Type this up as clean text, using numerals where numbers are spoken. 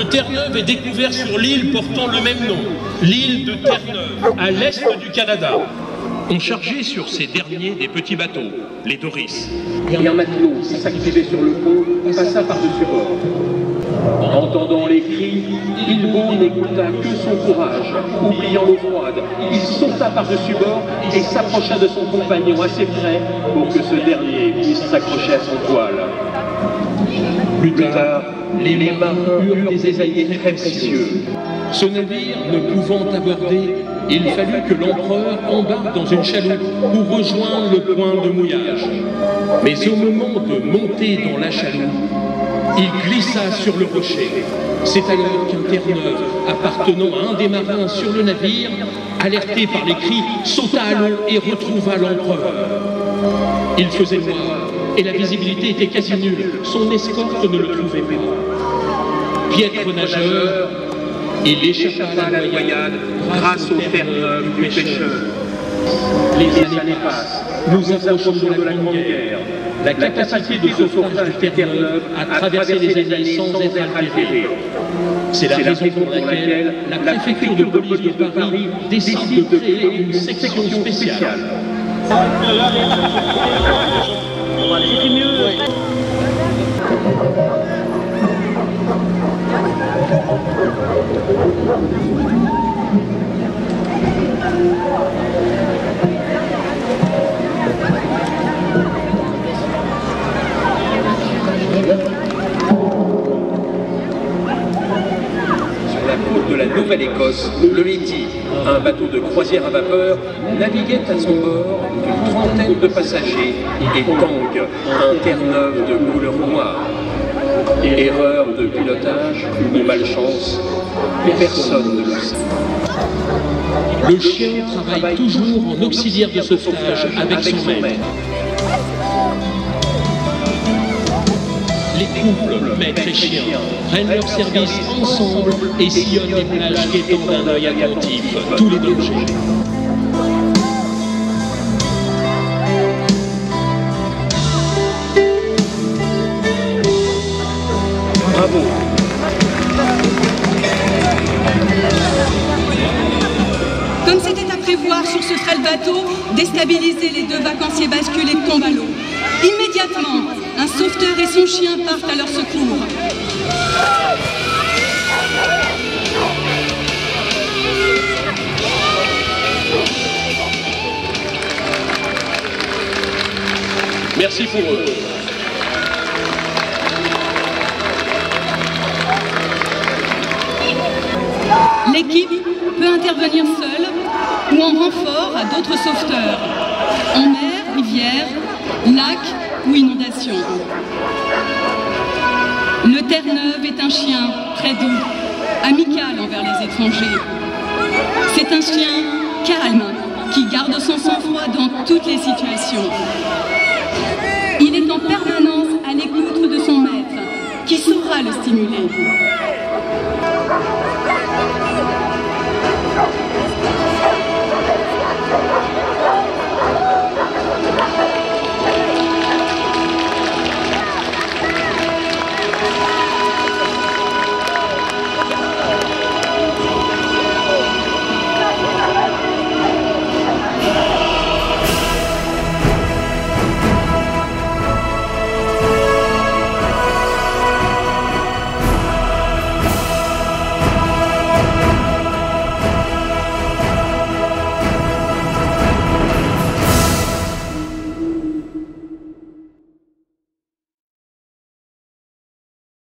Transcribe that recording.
Terre-Neuve est découvert sur l'île portant le même nom, l'île de Terre-Neuve, à l'est du Canada. On chargeait sur ces derniers des petits bateaux, les Doris. Et un matelot qui s'activait sur le pont passa par-dessus bord. Entendant les cris, Bilbo n'écouta que son courage. Oubliant l'eau froide, il sauta par-dessus bord et s'approcha de son compagnon assez près pour que ce dernier puisse s'accrocher à son voile. Plus tard, les marins eurent des ésaillés très précieux. Ce navire ne pouvant aborder, il fallut que l'empereur embarque dans une chaloupe pour rejoindre le point de mouillage. Mais au moment de monter dans la chaloupe, il glissa sur le rocher. C'est alors qu'un Terre-Neuve, appartenant à un des marins sur le navire, alerté par les cris, sauta à l'eau et retrouva l'empereur. Il faisait noir et la visibilité était quasi nulle. Son escorte ne le trouvait pas. Piètre nageur, il échappa à la noyade grâce au Terre-Neuve du pêcheur. Les années passent, nous approchons de la Grande Guerre. La capacité de sauvetage de Terre-Neuve à traverser les années sans être altérée. C'est la raison pour laquelle la préfecture de police de Paris décide de créer une section spéciale. C'est mieux. De la Nouvelle-Écosse, le Letty, un bateau de croisière à vapeur, naviguait à son bord une trentaine de passagers et Tang, un Terre-Neuve de couleur noire. Erreur de pilotage ou malchance, personne ne le sait. Le chien travaille toujours en auxiliaire de sauvetage avec son maître. Les couples, maître et chien, prennent leur service ensemble et sillonnent les plages guettant d'un œil attentif tous les dangers. Bravo! Comme c'était à prévoir sur ce frêle bateau, déstabiliser les deux vacanciers basculent et tombent à l'eau. Immédiatement, un sauveteur et son chien partent à leur secours. Merci pour eux. L'équipe peut intervenir seule ou en renfort à d'autres sauveteurs, en mer, rivière, lac ou inondation. Le Terre-Neuve est un chien très doux, amical envers les étrangers. C'est un chien calme qui garde son sang-froid dans toutes les situations. Il est en permanence à l'écoute de son maître, qui saura le stimuler.